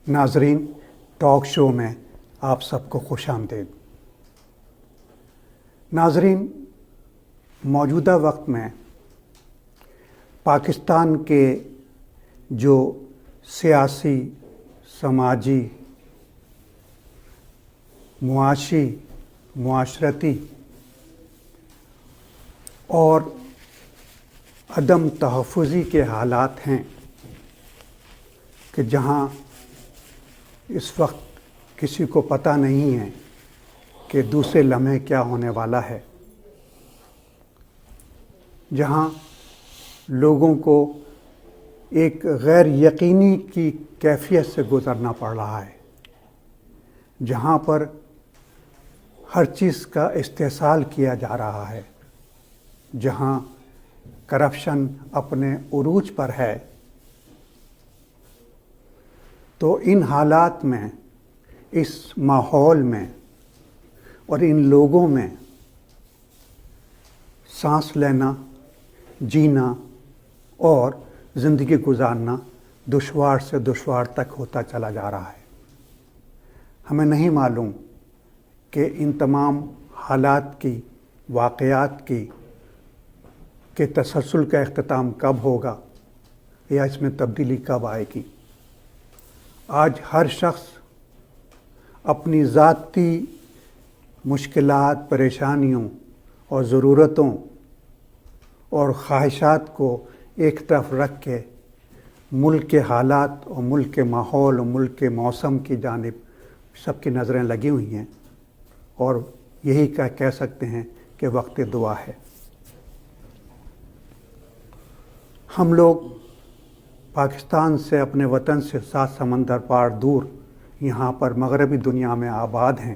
ناظرین، talk show میں آپ سب کو خوش آمدید۔ ناظرین، موجودہ وقت میں پاکستان کے جو سیاسی، سماجی، معاشی، معاشرتی اور عدم تحفظی کے حالات ہیں کہ جہاں اس وقت کسی کو پتہ نہیں ہے کہ دوسرے لمحے کیا ہونے والا ہے، جہاں لوگوں کو ایک غیر یقینی کی کیفیت سے گزرنا پڑ رہا ہے، جہاں پر ہر چیز کا استحصال کیا جا رہا ہے، جہاں کرپشن اپنے عروج پر ہے، تو ان حالات میں، اس ماحول میں اور ان لوگوں میں سانس لینا، جینا اور زندگی گزارنا دشوار سے دشوار تک ہوتا چلا جا رہا ہے۔ ہمیں نہیں معلوم کہ ان تمام حالات کی، واقعات کی کے تسلسل کا اختتام کب ہوگا یا اس میں تبدیلی کب آئے گی۔ آج ہر شخص اپنی ذاتی مشکلات، پریشانیوں اور ضرورتوں اور خواہشات کو ایک طرف رکھ کے ملک کے حالات اور ملک کے ماحول اور ملک کے موسم کی جانب سب کی نظریں لگی ہوئی ہیں، اور یہی کہہ سکتے ہیں کہ وقت دعا ہے۔ ہم لوگ پاکستان سے، اپنے وطن سے 7 سمندر پار دور یہاں پر مغربی دنیا میں آباد ہیں،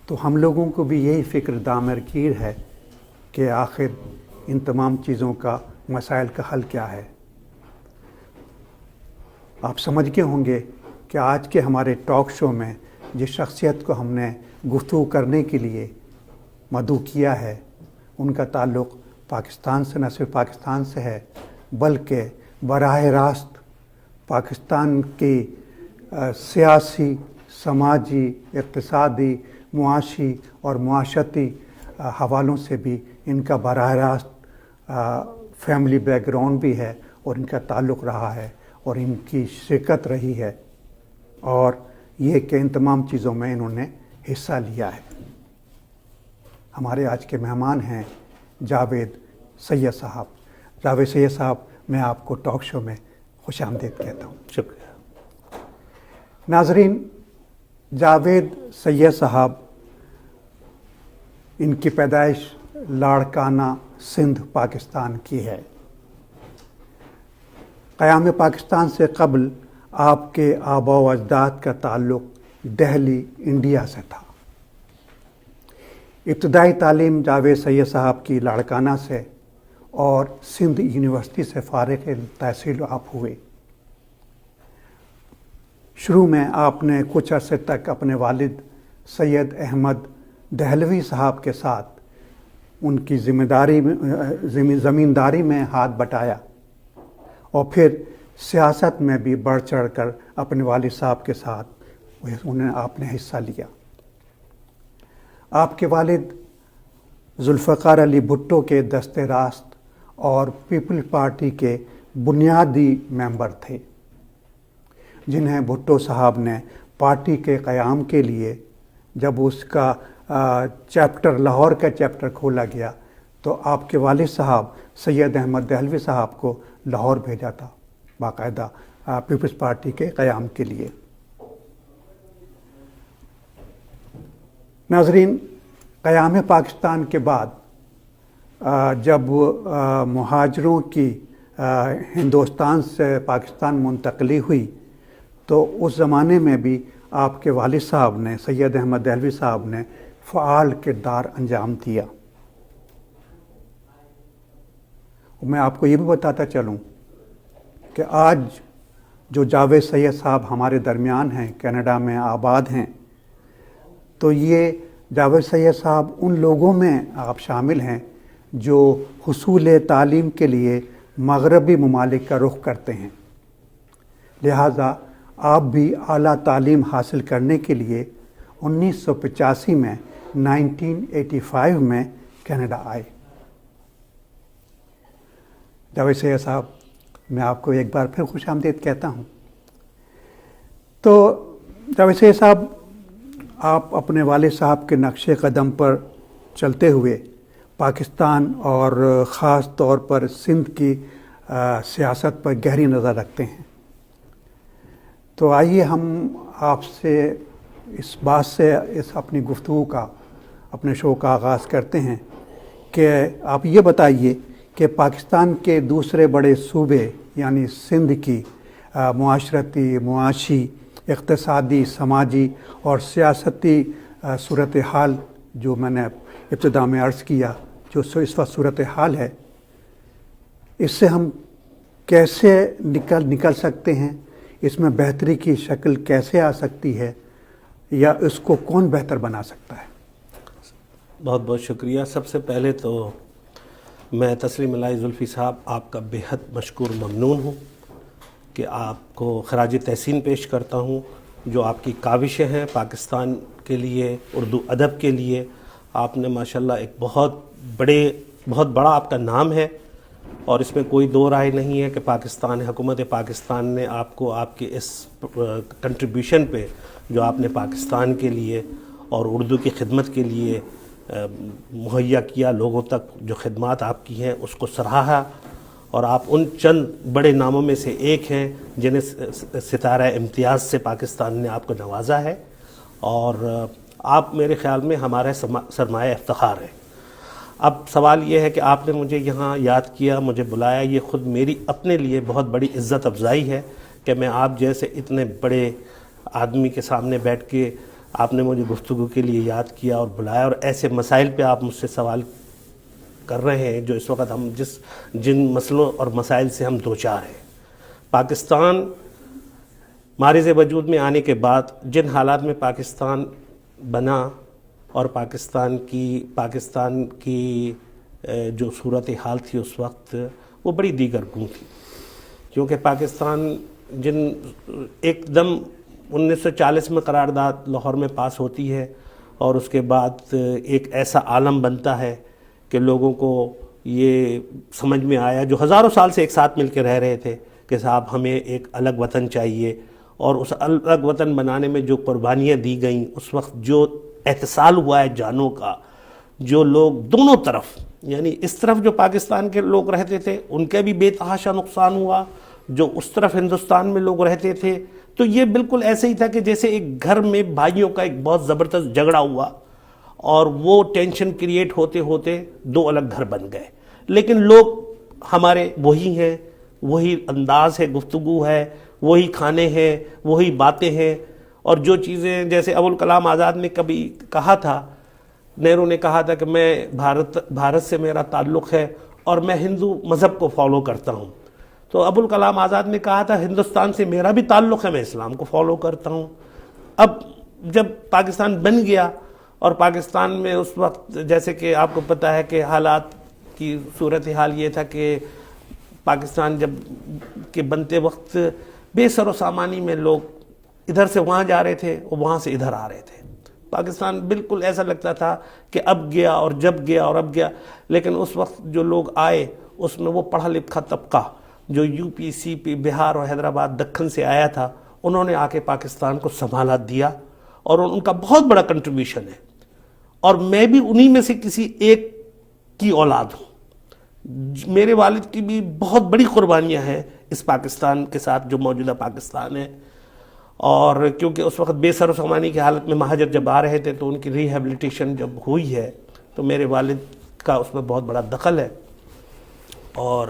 تو ہم لوگوں کو بھی یہی فکر دامرگیر ہے کہ آخر ان تمام چیزوں کا، مسائل کا حل کیا ہے۔ آپ سمجھ کے ہوں گے کہ آج کے ہمارے ٹاک شو میں جس شخصیت کو ہم نے گفتگو کرنے کے لیے مدعو کیا ہے، ان کا تعلق پاکستان سے، نہ صرف پاکستان سے ہے بلکہ براہ راست پاکستان کی سیاسی، سماجی، اقتصادی، معاشی اور معاشرتی حوالوں سے بھی ان کا براہ راست فیملی بیک گراؤنڈ بھی ہے، اور ان کا تعلق رہا ہے اور ان کی شرکت رہی ہے، اور یہ کہ ان تمام چیزوں میں انہوں نے حصہ لیا ہے۔ ہمارے آج کے مہمان ہیں جاوید سید صاحب۔ جاوید سید صاحب، میں آپ کو ٹاک شو میں خوش آمدید کہتا ہوں۔ شکریہ۔ ناظرین، جاوید سید صاحب، ان کی پیدائش لاڑکانہ، سندھ، پاکستان کی ہے۔ قیام پاکستان سے قبل آپ کے آباء و اجداد کا تعلق دہلی، انڈیا سے تھا۔ ابتدائی تعلیم جاوید سید صاحب کی لاڑکانہ سے اور سندھ یونیورسٹی سے فارغ التحصیل آپ ہوئے۔ شروع میں آپ نے کچھ عرصے تک اپنے والد سید احمد دہلوی صاحب کے ساتھ ان کی زمینداری میں ہاتھ بٹایا، اور پھر سیاست میں بھی بڑھ چڑھ کر اپنے والد صاحب کے ساتھ آپ نے حصہ لیا۔ آپ کے والد ذوالفقار علی بھٹو کے دست راست اور پیپل پارٹی کے بنیادی ممبر تھے، جنہیں بھٹو صاحب نے پارٹی کے قیام کے لیے، جب اس کا چیپٹر، لاہور کا چیپٹر کھولا گیا، تو آپ کے والد صاحب سید احمد دہلوی صاحب کو لاہور بھیجا تھا باقاعدہ پیپلز پارٹی کے قیام کے لیے۔ ناظرین، قیام پاکستان کے بعد جب مہاجروں کی ہندوستان سے پاکستان منتقلی ہوئی، تو اس زمانے میں بھی آپ کے والد صاحب نے، سید احمد دہلوی صاحب نے فعال کردار انجام دیا۔ میں آپ کو یہ بھی بتاتا چلوں کہ آج جو جاوید سید صاحب ہمارے درمیان ہیں، کینیڈا میں آباد ہیں، تو یہ جاوید سید صاحب ان لوگوں میں آپ شامل ہیں جو حصول تعلیم کے لیے مغربی ممالک کا رخ کرتے ہیں۔ لہٰذا آپ بھی اعلیٰ تعلیم حاصل کرنے کے لیے 1985 میں 1985 میں کینیڈا آئے۔ جاوید سید صاحب، میں آپ کو ایک بار پھر خوش آمدید کہتا ہوں۔ تو جاوید سید صاحب، آپ اپنے والد صاحب کے نقش قدم پر چلتے ہوئے پاکستان اور خاص طور پر سندھ کی سیاست پر گہری نظر رکھتے ہیں۔ تو آئیے ہم آپ سے اس بات سے اپنی گفتگو کا، اپنے شو کا آغاز کرتے ہیں کہ آپ یہ بتائیے کہ پاکستان کے دوسرے بڑے صوبے یعنی سندھ کی معاشرتی، معاشی، اقتصادی، سماجی اور سیاستی صورتحال جو میں نے ابتدا میں عرض کیا، جو اس وقت صورتحال ہے، اس سے ہم کیسے نکل سکتے ہیں؟ اس میں بہتری کی شکل کیسے آ سکتی ہے، یا اس کو کون بہتر بنا سکتا ہے؟ بہت بہت شکریہ۔ سب سے پہلے تو میں تسلیم الہی زلفی صاحب آپ کا بے حد مشکور ممنون ہوں کہ آپ کو خراج تحسین پیش کرتا ہوں۔ جو آپ کی کاوشیں ہیں پاکستان کے لیے، اردو ادب کے لیے، آپ نے ماشاءاللہ ایک بہت بڑا آپ کا نام ہے، اور اس میں کوئی دو رائے نہیں ہے کہ حکومت پاکستان نے آپ کو آپ کے اس کنٹریبیوشن پہ جو آپ نے پاکستان کے لیے اور اردو کی خدمت کے لیے مہیا کیا، لوگوں تک جو خدمات آپ کی ہیں اس کو سراہا، اور آپ ان چند بڑے ناموں میں سے ایک ہیں جنہیں ستارہ امتیاز سے پاکستان نے آپ کو نوازا ہے، اور آپ میرے خیال میں ہمارا سرمایہ افتخار ہے۔ اب سوال یہ ہے کہ آپ نے مجھے یہاں یاد کیا، مجھے بلایا، یہ خود میری اپنے لیے بہت بڑی عزت افزائی ہے کہ میں آپ جیسے اتنے بڑے آدمی کے سامنے بیٹھ کے آپ نے مجھے گفتگو کے لیے یاد کیا اور بلایا، اور ایسے مسائل پہ آپ مجھ سے سوال کر رہے ہیں جو اس وقت ہم جن مسئلوں اور مسائل سے ہم دوچار ہیں۔ پاکستان معرض وجود میں آنے کے بعد جن حالات میں پاکستان بنا اور پاکستان کی جو صورتحال تھی اس وقت، وہ بڑی دیگر گوں تھی، کیونکہ پاکستان ایک دم 1940 میں قرارداد لاہور میں پاس ہوتی ہے، اور اس کے بعد ایک ایسا عالم بنتا ہے کہ لوگوں کو یہ سمجھ میں آیا، جو ہزاروں سال سے ایک ساتھ مل کے رہ رہے تھے، کہ صاحب ہمیں ایک الگ وطن چاہیے، اور اس الگ وطن بنانے میں جو قربانیاں دی گئیں، اس وقت جو احتسال ہوا ہے جانوں کا، جو لوگ دونوں طرف، یعنی اس طرف جو پاکستان کے لوگ رہتے تھے ان کے بھی بے تحاشا نقصان ہوا، جو اس طرف ہندوستان میں لوگ رہتے تھے، تو یہ بالکل ایسے ہی تھا کہ جیسے ایک گھر میں بھائیوں کا ایک بہت زبردست جھگڑا ہوا، اور وہ ٹینشن کریٹ ہوتے ہوتے دو الگ گھر بن گئے، لیکن لوگ ہمارے وہی ہیں، وہی انداز ہے، گفتگو ہے، وہی کھانے ہیں، وہی باتیں ہیں، اور جو چیزیں جیسے ابوالکلام آزاد نے کبھی کہا تھا، نہرو نے کہا تھا کہ میں بھارت سے میرا تعلق ہے اور میں ہندو مذہب کو فالو کرتا ہوں، تو ابوالکلام آزاد نے کہا تھا ہندوستان سے میرا بھی تعلق ہے، میں اسلام کو فالو کرتا ہوں۔ اب جب پاکستان بن گیا، اور پاکستان میں اس وقت جیسے کہ آپ کو پتہ ہے کہ حالات کی صورتحال یہ تھا کہ پاکستان جب کے بنتے وقت بے سر و سامانی میں لوگ ادھر سے وہاں جا رہے تھے اور وہاں سے ادھر آ رہے تھے، پاکستان بالکل ایسا لگتا تھا کہ اب گیا اور جب گیا اور اب گیا، لیکن اس وقت جو لوگ آئے اس میں وہ پڑھا لکھا طبقہ جو یو پی، سی پی، بہار اور حیدرآباد، دکن سے آیا تھا، انہوں نے آ کے پاکستان کو سنبھالا دیا، اور ان کا بہت بڑا کنٹریبیوشن ہے، اور میں بھی انہی میں سے کسی ایک کی اولاد ہوں۔ میرے والد کی بھی بہت بڑی قربانیاں ہیں اس پاکستان کے ساتھ جو موجودہ پاکستان ہے، اور کیونکہ اس وقت بے سر و سامانی کی حالت میں مہاجر جب آ رہے تھے تو ان کی ریہیبلیٹیشن جب ہوئی ہے تو میرے والد کا اس میں بہت بڑا دخل ہے، اور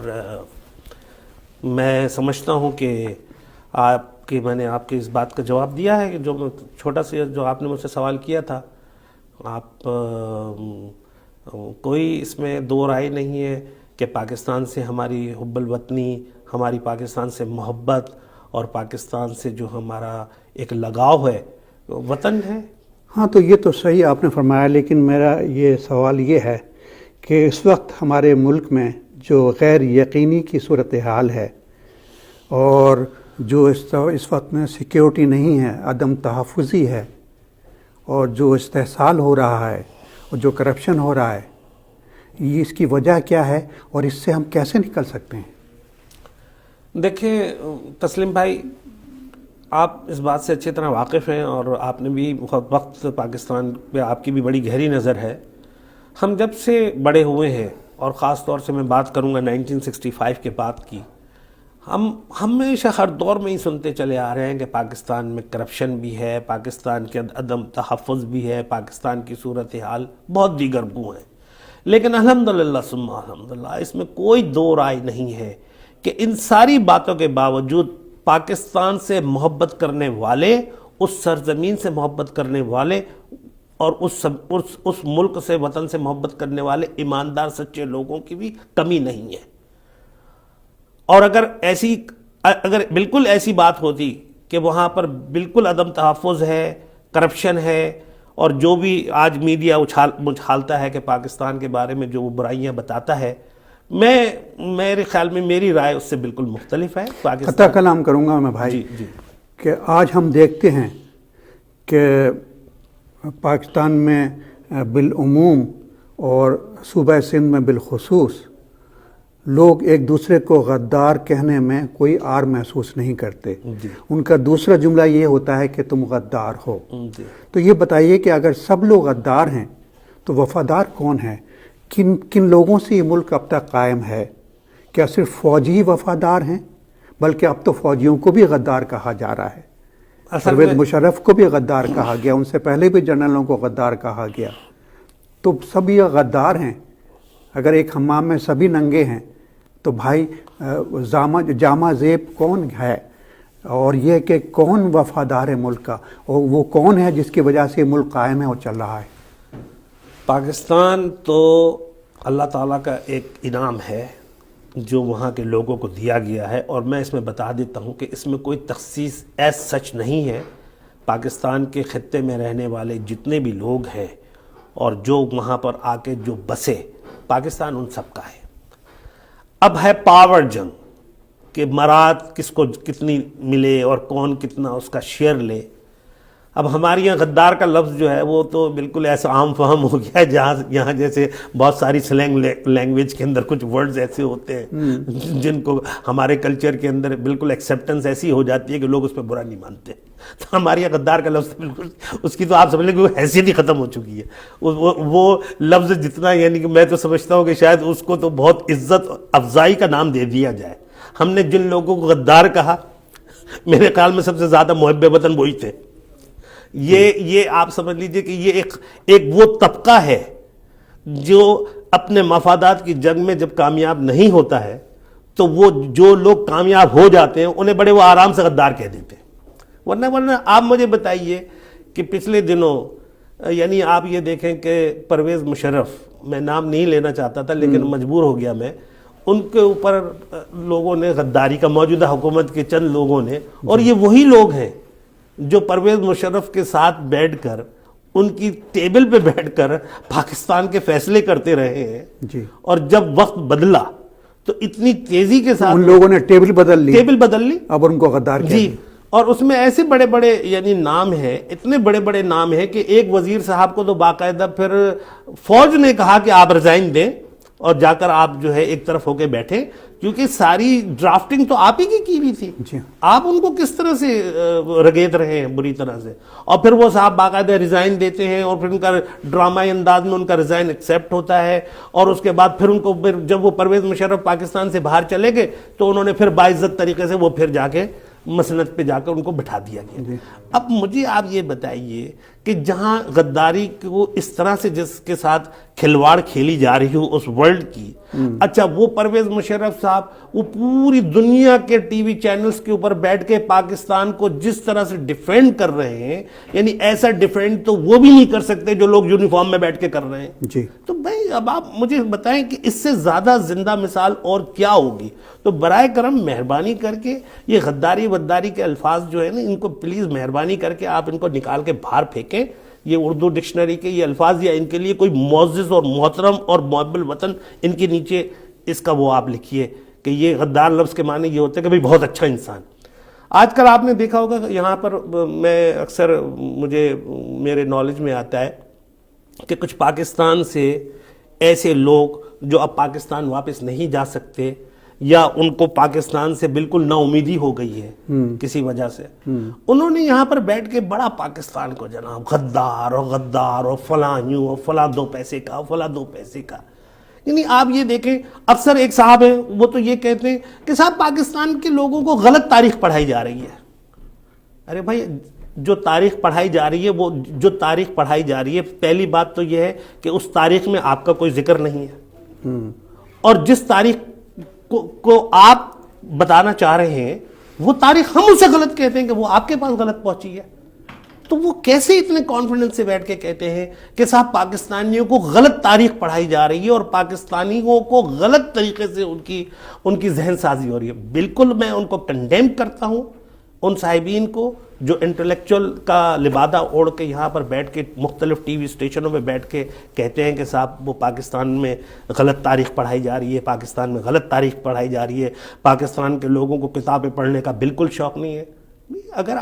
میں سمجھتا ہوں کہ میں نے آپ کی اس بات کا جواب دیا ہے کہ جو چھوٹا سا جو آپ نے مجھ سے سوال کیا تھا، آپ کوئی اس میں دو رائے نہیں ہے کہ پاکستان سے ہماری حب الوطنی، ہماری پاکستان سے محبت اور پاکستان سے جو ہمارا ایک لگاؤ ہے، وطن ہے۔ ہاں، تو یہ تو صحیح آپ نے فرمایا، لیکن میرا یہ سوال یہ ہے کہ اس وقت ہمارے ملک میں جو غیر یقینی کی صورتحال ہے، اور جو اس وقت میں سیکیورٹی نہیں ہے، عدم تحفظی ہے، اور جو استحصال ہو رہا ہے اور جو کرپشن ہو رہا ہے، یہ اس کی وجہ کیا ہے اور اس سے ہم کیسے نکل سکتے ہیں؟ دیکھیں تسلیم بھائی، آپ اس بات سے اچھی طرح واقف ہیں اور آپ نے بھی بہت وقت پاکستان پہ آپ کی بھی بڑی گہری نظر ہے. ہم جب سے بڑے ہوئے ہیں اور خاص طور سے میں بات کروں گا 1965 کے بعد کی، ہم ہمیشہ ہر دور میں ہی سنتے چلے آ رہے ہیں کہ پاکستان میں کرپشن بھی ہے، پاکستان کے عدم تحفظ بھی ہے، پاکستان کی صورتحال بہت دیگر گوں ہیں. لیکن الحمدللہ ثم الحمدللہ اس میں کوئی دو رائے نہیں ہے کہ ان ساری باتوں کے باوجود پاکستان سے محبت کرنے والے، اس سرزمین سے محبت کرنے والے اور اس ملک سے، وطن سے محبت کرنے والے ایماندار سچے لوگوں کی بھی کمی نہیں ہے. اور اگر بالکل ایسی بات ہوتی کہ وہاں پر بالکل عدم تحفظ ہے، کرپشن ہے، اور جو بھی آج میڈیا اچھالتا ہے کہ پاکستان کے بارے میں جو وہ برائیاں بتاتا ہے، میرے خیال میں میری رائے اس سے بالکل مختلف ہے. قطع کلام کروں گا میں بھائی کہ آج ہم دیکھتے ہیں کہ پاکستان میں بالعموم اور صوبہ سندھ میں بالخصوص لوگ ایک دوسرے کو غدار کہنے میں کوئی عار محسوس نہیں کرتے. ان کا دوسرا جملہ یہ ہوتا ہے کہ تم غدار ہو. تو یہ بتائیے کہ اگر سب لوگ غدار ہیں تو وفادار کون ہے؟ کن لوگوں سے یہ ملک اب تک قائم ہے؟ کیا صرف فوجی ہی وفادار ہیں؟ بلکہ اب تو فوجیوں کو بھی غدار کہا جا رہا ہے. پرویز مشرف کو بھی غدار کہا گیا، ان سے پہلے بھی جنرلوں کو غدار کہا گیا. تو سب یہ غدار ہیں. اگر ایک حمام میں سبھی ننگے ہیں تو بھائی جامع زیب کون ہے؟ اور یہ کہ کون وفادار ہے ملک کا، اور وہ کون ہے جس کی وجہ سے ملک قائم ہے اور چل رہا ہے؟ پاکستان تو اللہ تعالیٰ کا ایک انعام ہے جو وہاں کے لوگوں کو دیا گیا ہے، اور میں اس میں بتا دیتا ہوں کہ اس میں کوئی تخصیص ایز سچ نہیں ہے. پاکستان کے خطے میں رہنے والے جتنے بھی لوگ ہیں اور جو وہاں پر آ کے جو بسے، پاکستان ان سب کا ہے. اب ہے پاور جنگ کہ مراد کس کو کتنی ملے اور کون کتنا اس کا شیئر لے. اب ہمارے یہاں غدار کا لفظ جو ہے وہ تو بالکل ایسا عام فہم ہو گیا ہے، جہاں یہاں جیسے بہت ساری سلینگ لینگویج کے اندر کچھ ورڈز ایسے ہوتے ہیں جن کو ہمارے کلچر کے اندر بالکل ایکسیپٹنس ایسی ہو جاتی ہے کہ لوگ اس پہ برا نہیں مانتے. تو ہمارے یہاں غدار کا لفظ بالکل اس کی تو آپ سمجھ لیں کہ وہ حیثیت ہی ختم ہو چکی ہے. وہ لفظ جتنا، یعنی کہ میں تو سمجھتا ہوں کہ شاید اس کو تو بہت عزت افزائی کا نام دے دیا جائے. ہم نے جن لوگوں کو غدار کہا، میرے خیال میں سب سے زیادہ محب وطن وہی تھے. یہ آپ سمجھ لیجئے کہ یہ ایک وہ طبقہ ہے جو اپنے مفادات کی جنگ میں جب کامیاب نہیں ہوتا ہے تو وہ جو لوگ کامیاب ہو جاتے ہیں انہیں بڑے وہ آرام سے غدار کہہ دیتے ہیں. ورنہ آپ مجھے بتائیے کہ پچھلے دنوں، یعنی آپ یہ دیکھیں کہ پرویز مشرف، میں نام نہیں لینا چاہتا تھا لیکن مجبور ہو گیا میں، ان کے اوپر لوگوں نے غداری کا، موجودہ حکومت کے چند لوگوں نے، اور یہ وہی لوگ ہیں جو پرویز مشرف کے ساتھ بیٹھ کر، ان کی ٹیبل پہ بیٹھ کر پاکستان کے فیصلے کرتے رہے ہیں. اور جب وقت بدلا تو اتنی تیزی کے ساتھ ان لوگوں نے ٹیبل بدل لی، اب ان کو غدار کہہ دیا. اور اس میں ایسے بڑے بڑے یعنی نام ہیں، اتنے بڑے بڑے نام ہیں کہ ایک وزیر صاحب کو تو باقاعدہ پھر فوج نے کہا کہ آپ ریزائن دیں اور جا کر آپ جو ہے ایک طرف ہو کے بیٹھے، کیونکہ ساری ڈرافٹنگ تو آپ ہی کی ہوئی تھی. آپ ان کو کس طرح سے رگیت رہے ہیں بری طرح سے. اور پھر وہ صاحب باقاعدہ ریزائن دیتے ہیں اور پھر ان کا ڈرامائی انداز میں ان کا ریزائن ایکسیپٹ ہوتا ہے. اور اس کے بعد پھر ان کو جب وہ پرویز مشرف پاکستان سے باہر چلے گئے تو انہوں نے پھر باعزت طریقے سے وہ پھر جا کے مسند پہ جا کر ان کو بٹھا دیا گیا. اب مجھے آپ یہ بتائیے کہ جہاں غداری کو اس طرح سے جس کے ساتھ کھلواڑ کھیلی جا رہی ہو اس ورلڈ کی، اچھا وہ پرویز مشرف صاحب وہ پوری دنیا کے ٹی وی چینلز کے اوپر بیٹھ کے پاکستان کو جس طرح سے ڈیفینڈ کر رہے ہیں، یعنی ایسا ڈیفینڈ تو وہ بھی نہیں کر سکتے جو لوگ یونیفارم میں بیٹھ کے کر رہے ہیں. تو بھائی اب آپ مجھے بتائیں کہ اس سے زیادہ زندہ مثال اور کیا ہوگی. تو برائے کرم مہربانی کر کے یہ غداری وداری کے الفاظ جو ہے نا، ان کو پلیز مہربانی کر کے آپ ان کو نکال کے باہر پھینکیں. یہ اردو ڈکشنری کے یہ الفاظ یا ان کے لیے کوئی معزز اور محترم اور محب الوطن ان کے نیچے اس کا وہ آپ لکھیے کہ یہ غدار لفظ کے معنی یہ ہوتے ہیں کہ بھئی بہت اچھا انسان. آج کل آپ نے دیکھا ہوگا یہاں پر میں اکثر مجھے میرے نالج میں آتا ہے کہ کچھ پاکستان سے ایسے لوگ جو اب پاکستان واپس نہیں جا سکتے یا ان کو پاکستان سے بالکل نا امیدی ہو گئی ہے کسی وجہ سے، انہوں نے یہاں پر بیٹھ کے بڑا پاکستان کو جناب غدار اور فلاں یوں اور فلاں 2 پیسے کا فلاں 2 پیسے کا. یعنی آپ یہ دیکھیں اکثر ایک صاحب ہیں وہ تو یہ کہتے ہیں کہ صاحب پاکستان کے لوگوں کو غلط تاریخ پڑھائی جا رہی ہے. ارے بھائی جو تاریخ پڑھائی جا رہی ہے وہ جو تاریخ پڑھائی جا رہی ہے، پہلی بات تو یہ ہے کہ اس تاریخ میں آپ کا کوئی ذکر نہیں ہے، اور جس تاریخ کو آپ بتانا چاہ رہے ہیں وہ تاریخ ہم اسے غلط کہتے ہیں کہ وہ آپ کے پاس غلط پہنچی ہے. تو وہ کیسے اتنے کانفیڈنس سے بیٹھ کے کہتے ہیں کہ صاحب پاکستانیوں کو غلط تاریخ پڑھائی جا رہی ہے اور پاکستانیوں کو غلط طریقے سے ان کی ذہن سازی ہو رہی ہے. بالکل میں ان کو کنڈیم کرتا ہوں، ان صاحبین کو جو انٹلیکچوئل کا لبادہ اوڑھ کے یہاں پر بیٹھ کے مختلف ٹی وی اسٹیشنوں میں بیٹھ کے کہتے ہیں کہ صاحب وہ پاکستان میں غلط تاریخ پڑھائی جا رہی ہے، پاکستان میں غلط تاریخ پڑھائی جا رہی ہے، پاکستان کے لوگوں کو کتابیں پڑھنے کا بالکل شوق نہیں ہے. اگر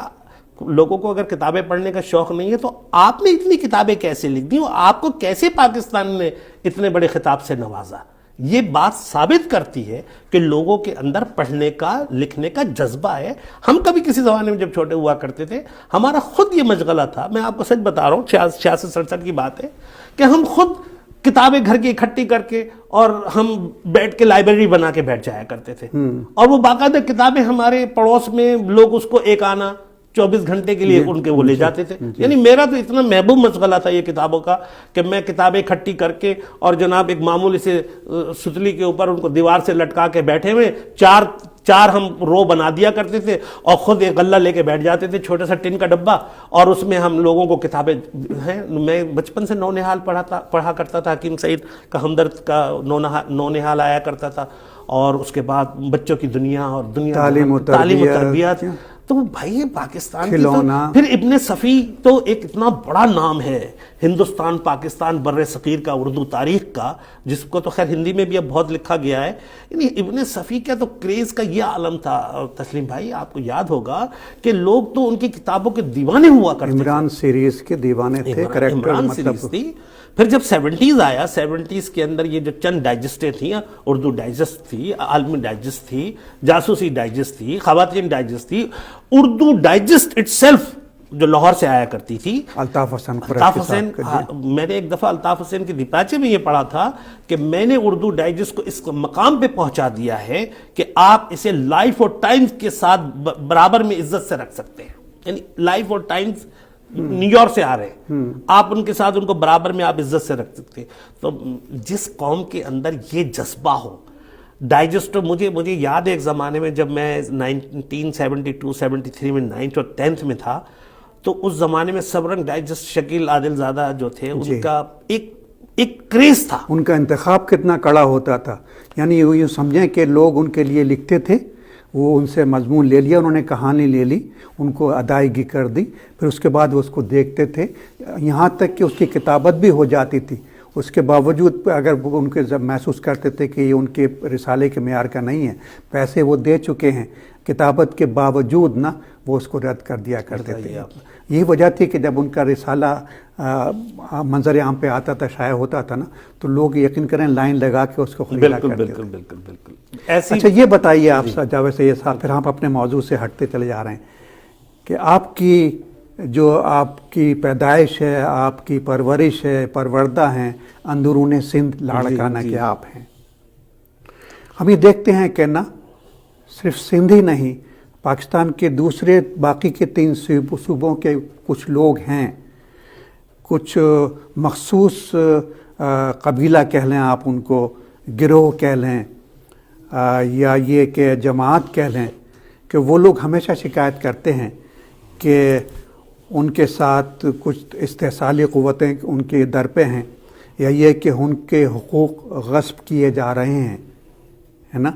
لوگوں کو اگر کتابیں پڑھنے کا شوق نہیں ہے تو آپ نے اتنی کتابیں کیسے لکھ دی، آپ کو کیسے پاکستان نے اتنے بڑے خطاب سے نوازا؟ یہ بات ثابت کرتی ہے کہ لوگوں کے اندر پڑھنے کا لکھنے کا جذبہ ہے. ہم کبھی کسی زمانے میں جب چھوٹے ہوا کرتے تھے ہمارا خود یہ مشغلہ تھا، میں آپ کو سچ بتا رہا ہوں 66-67 کی بات ہے کہ ہم خود کتابیں گھر کی اکٹھی کر کے اور ہم بیٹھ کے لائبریری بنا کے بیٹھ جایا کرتے تھے، اور وہ باقاعدہ کتابیں ہمارے پڑوس میں لوگ اس کو ایک آنا 24 گھنٹے کے لیے ان کے وہ لے جاتے تھے. یعنی میرا تو اتنا محبوب مشغلہ تھا یہ کتابوں کا کہ میں کتابیں اکٹھی کر کے اور جناب ایک معمولی سے ستلی کے اوپر ان کو دیوار سے لٹکا کے بیٹھے ہوئے چار ہم رو بنا دیا کرتے تھے اور خود ایک غلہ لے کے بیٹھ جاتے تھے، چھوٹا سا ٹن کا ڈبہ، اور اس میں ہم لوگوں کو کتابیں ہیں. میں بچپن سے نونہال پڑھا کرتا تھا، حکیم سعید کا ہمدرد کا نونہال آیا کرتا تھا، اور اس کے بعد بچوں کی دنیا اور دنیا تعلیم و تربیت. تو بھائی پاکستان کی تو پھر ابن صفی تو ایک اتنا بڑا نام ہے ہندوستان پاکستان بر صغیر کا اردو تاریخ کا، جس کو تو خیر ہندی میں بھی اب بہت لکھا گیا ہے. یعنی ابن صفی کا تو کریز کا یہ عالم تھا. تسلیم بھائی آپ کو یاد ہوگا کہ لوگ تو ان کی کتابوں کے دیوانے ہوا کرتے تھے، عمران سیریز کے دیوانے تھے، عمران سیریز تھی. پھر جب 70s آیا، 70s کے اندر یہ جو چند ڈائجسٹیں تھیں، اردو ڈائجسٹ تھی، عالمی ڈائجسٹ تھی، جاسوسی ڈائجسٹ تھی، خواتین ڈائجسٹ تھی، اردو ڈائجسٹ اٹ سیلف جو لاہور سے آیا کرتی تھی. الطاف حسین میں نے ایک دفعہ الطاف حسین کی دیپاچے میں یہ پڑھا تھا کہ میں نے اردو ڈائجسٹ کو اس مقام پہ پہنچا دیا ہے کہ آپ اسے لائف اور ٹائمز کے ساتھ برابر میں عزت سے رکھ سکتے ہیں. یعنی لائف اور ٹائمز نیو یارک سے آ رہے ہیں، آپ ان کے ساتھ ان کو برابر میں آپ عزت سے رکھ سکتے ہیں. تو جس قوم کے اندر یہ جذبہ ہو ڈائجسٹ، مجھے یاد ہے ایک زمانے میں جب میں 1972-73 میں 9th اور 10th میں تھا، تو اس زمانے میں سبرنگ ڈائجسٹ شکیل عادل زادہ جو تھے ان کا ایک کریز تھا. ان کا انتخاب کتنا کڑا ہوتا تھا. یعنی یہ سمجھیں کہ لوگ ان کے لیے لکھتے تھے، وہ ان سے مضمون لے لیا، انہوں نے کہانی لے لی، ان کو ادائیگی کر دی، پھر اس کے بعد وہ اس کو دیکھتے تھے، یہاں تک کہ اس کی کتابت بھی ہو جاتی تھی. اس کے باوجود اگر وہ ان کے جب محسوس کرتے تھے کہ یہ ان کے رسالے کے معیار کا نہیں ہے، پیسے وہ دے چکے ہیں، کتابت کے باوجود نہ وہ اس کو رد کر دیا کرتے تھے. یہی وجہ تھی کہ جب ان کا رسالہ منظر عام پہ آتا تھا، شائع ہوتا تھا نا، تو لوگ یقین کریں لائن لگا کے اس کو خریدا کرتے تھے. بالکل. اچھا یہ بتائیے آپ جاوید سید صاحب، پھر ہم اپنے موضوع سے ہٹتے چلے جا رہے ہیں، کہ آپ کی پیدائش ہے، آپ کی پرورش ہے، پروردہ ہیں اندرون سندھ لاڑکانہ کے آپ ہیں. ہم یہ دیکھتے ہیں کہ نہ صرف سندھ ہی نہیں، پاکستان کے دوسرے باقی کے 3 صوبوں کے کچھ لوگ ہیں، کچھ مخصوص قبیلہ کہہ لیں آپ ان کو، گروہ کہہ لیں، یا یہ کہ جماعت کہہ لیں، کہ وہ لوگ ہمیشہ شکایت کرتے ہیں کہ ان کے ساتھ کچھ استحصالی قوتیں ان کے در پہ ہیں، یا یہ کہ ان کے حقوق غصب کیے جا رہے ہیں، ہے نا.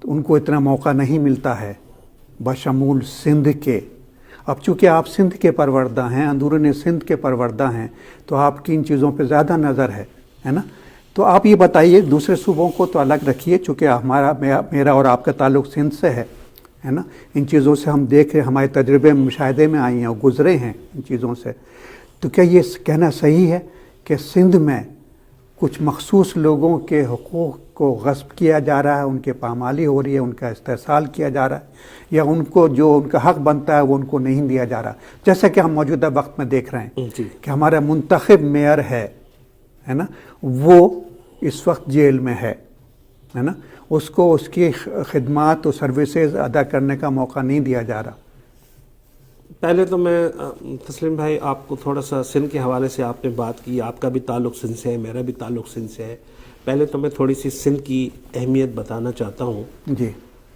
تو ان کو اتنا موقع نہیں ملتا ہے بشمول سندھ کے. اب چونکہ آپ سندھ کے پروردہ ہیں، اندرون سندھ کے پروردہ ہیں، تو آپ کی ان چیزوں پہ زیادہ نظر ہے نا. تو آپ یہ بتائیے، دوسرے صوبوں کو تو الگ رکھیے، چونکہ میرا اور آپ کا تعلق سندھ سے ہے، ہے نا. ان چیزوں سے ہم دیکھ رہے، ہمارے تجربے مشاہدے میں آئی ہیں اور گزرے ہیں ان چیزوں سے. تو کیا یہ کہنا صحیح ہے کہ سندھ میں کچھ مخصوص لوگوں کے حقوق کو غصب کیا جا رہا ہے، ان کے پامالی ہو رہی ہے، ان کا استحصال کیا جا رہا ہے، یا ان کو جو ان کا حق بنتا ہے وہ ان کو نہیں دیا جا رہا؟ جیسا کہ ہم موجودہ وقت میں دیکھ رہے ہیں کہ ہمارا منتخب میئر ہے نا، وہ اس وقت جیل میں ہے نا، اس کو اس کی خدمات و سروسز ادا کرنے کا موقع نہیں دیا جا رہا. پہلے تو میں تسلیم بھائی آپ کو تھوڑا سا سندھ کے حوالے سے آپ نے بات کی، آپ کا بھی تعلق سندھ سے ہے، میرا بھی تعلق سندھ سے ہے. پہلے تو میں تھوڑی سی سندھ کی اہمیت بتانا چاہتا ہوں جی.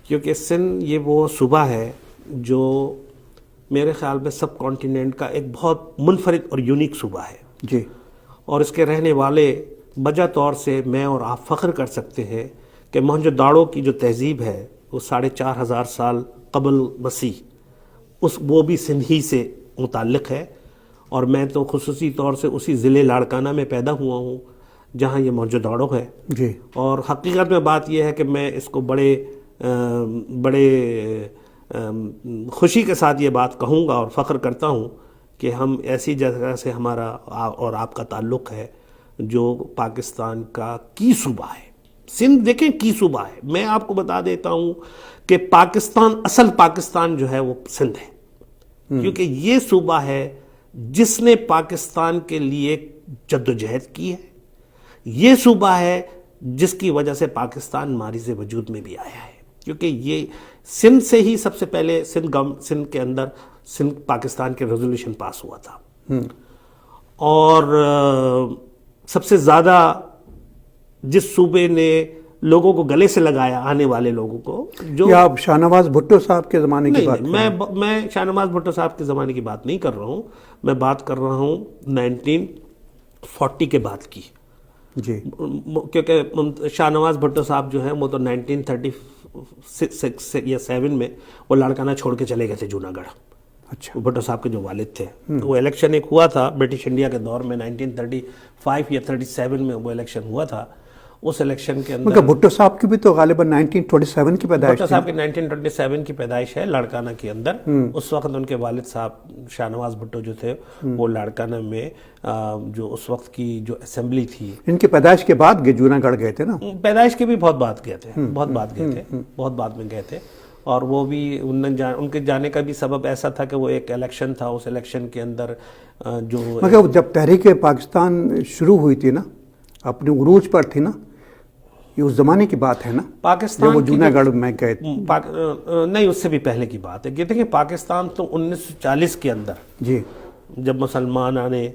کیونکہ سندھ یہ وہ صوبہ ہے جو میرے خیال میں سب کانٹیننٹ کا ایک بہت منفرد اور یونیک صوبہ ہے جی. اور اس کے رہنے والے بجا طور سے میں اور آپ فخر کر سکتے ہیں کہ موہنجو داڑو کی جو تہذیب ہے وہ 4,500 سال قبل مسیح وہ بھی سندھ ہی سے متعلق ہے. اور میں تو خصوصی طور سے اسی ضلع لاڑکانہ میں پیدا ہوا ہوں جہاں یہ موہنجو داڑو ہے. جی. اور حقیقت میں بات یہ ہے کہ میں اس کو بڑے خوشی کے ساتھ یہ بات کہوں گا اور فخر کرتا ہوں کہ ہم ایسی جگہ سے ہمارا اور آپ کا تعلق ہے جو پاکستان کا کی صوبہ ہے. سندھ دیکھیں کی صوبہ ہے. میں آپ کو بتا دیتا ہوں کہ پاکستان، اصل پاکستان جو ہے وہ سندھ ہے، کیونکہ یہ صوبہ ہے جس نے پاکستان کے لیے جدوجہد کی ہے. یہ صوبہ ہے جس کی وجہ سے پاکستان معرض وجود میں بھی آیا ہے، کیونکہ یہ سندھ سے ہی سب سے پہلے سندھ کے اندر سندھ پاکستان کے ریزولوشن پاس ہوا تھا. اور سب سے زیادہ جس صوبے نے لوگوں کو گلے سے لگایا، آنے والے لوگوں کو، جو یا آپ شاہ نواز بھٹو صاحب کے زمانے کی بات؟ میں شاہ نواز بھٹو صاحب کے زمانے کی بات نہیں کر رہا ہوں، میں بات کر رہا ہوں 1940 کے بعد کی. جی. کیونکہ شاہ نواز بھٹو صاحب جو ہیں وہ تو 1936 یا 7 میں وہ لاڑکانہ چھوڑ کے چلے گئے تھے جونا گڑھ. اچھا. بھٹو صاحب کے جو والد تھے، وہ الیکشن ایک ہوا تھا برٹش انڈیا کے دور میں 1935 یا 37 میں وہ الیکشن ہوا تھا. اس الیکشن کے اندر مگر بھٹو صاحب کی بھی تو غالباً 1927 کی پیدائش بھٹو صاحب کی 1927 کی پیدائش ہے لاڑکانہ کے اندر. اس وقت ان کے والد صاحب شاہ نواز بھٹو جو تھے وہ لاڑکانہ میں جو اس وقت کی جو اسمبلی تھی، ان کی پیدائش کے بعد جونا گڑھ گئے تھے نا؟ پیدائش کے بھی بہت بعد گئے تھے، بہت بعد میں گئے تھے. اور وہ بھی ان کے جانے کا بھی سبب ایسا تھا کہ وہ ایک الیکشن تھا، اس الیکشن کے اندر جو مگر جب تحریک پاکستان شروع ہوئی تھی نا، اپنے عروج پر تھی نا، یہ اس زمانے کی بات ہے نا، پاکستان وہ جونا گڑھ میں گئے؟ نہیں، اس سے بھی پہلے کی بات ہے. دیکھیں پاکستان تو 1940 کے اندر جی، جب مسلمان آنے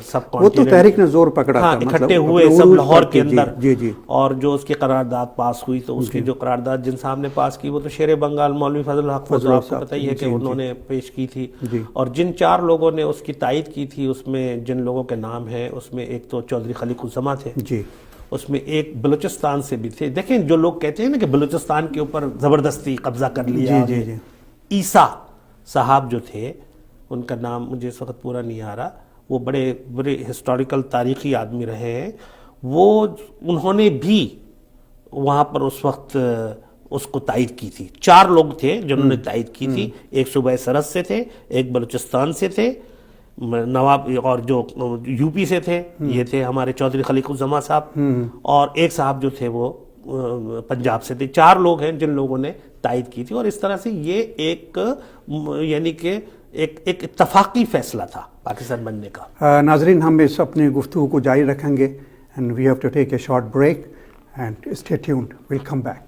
سب وہ تو تحریک نے زور پکڑا تھا، اکٹھے ہوئے سب لاہور کے اندر. جی جی. اور جو اس کی قرارداد پاس ہوئی تو اس کی جو قرارداد جن صاحب نے پاس کی وہ تو شیر بنگال مولوی فضل الحق فضل آپ کو پتہ ہی ہے کہ انہوں نے پیش کی تھی. اور جن 4 لوگوں نے اس کی تائید کی تھی، اس میں جن لوگوں کے نام ہیں، اس میں ایک تو چودھری خلیق الزماں تھے، جی، اس میں ایک بلوچستان سے بھی تھے. دیکھیں جو لوگ کہتے ہیں نا کہ بلوچستان کے اوپر زبردستی قبضہ کر لیا، عیسیٰ صاحب جو تھے، ان کا نام مجھے اس وقت پورا نہیں آ رہا، وہ بڑے ہسٹوریکل تاریخی آدمی رہے ہیں. انہوں نے بھی وہاں پر اس وقت اس کو تائید کی تھی. 4 لوگ تھے جنہوں نے تائید کی تھی. ایک صوبہ سرحد سے تھے، ایک بلوچستان سے تھے نواب، اور جو یو پی سے تھے یہ تھے ہمارے چودھری خلیق الزماں صاحب، اور ایک صاحب جو تھے وہ پنجاب سے تھے. 4 لوگ ہیں جن لوگوں نے تائید کی تھی. اور اس طرح سے یہ ایک یعنی کہ ایک اتفاقی فیصلہ تھا پاکستان بننے کا. ناظرین، ہم اس اپنی گفتگو کو جاری رکھیں گے، and we have to take a short break and stay tuned. Welcome back.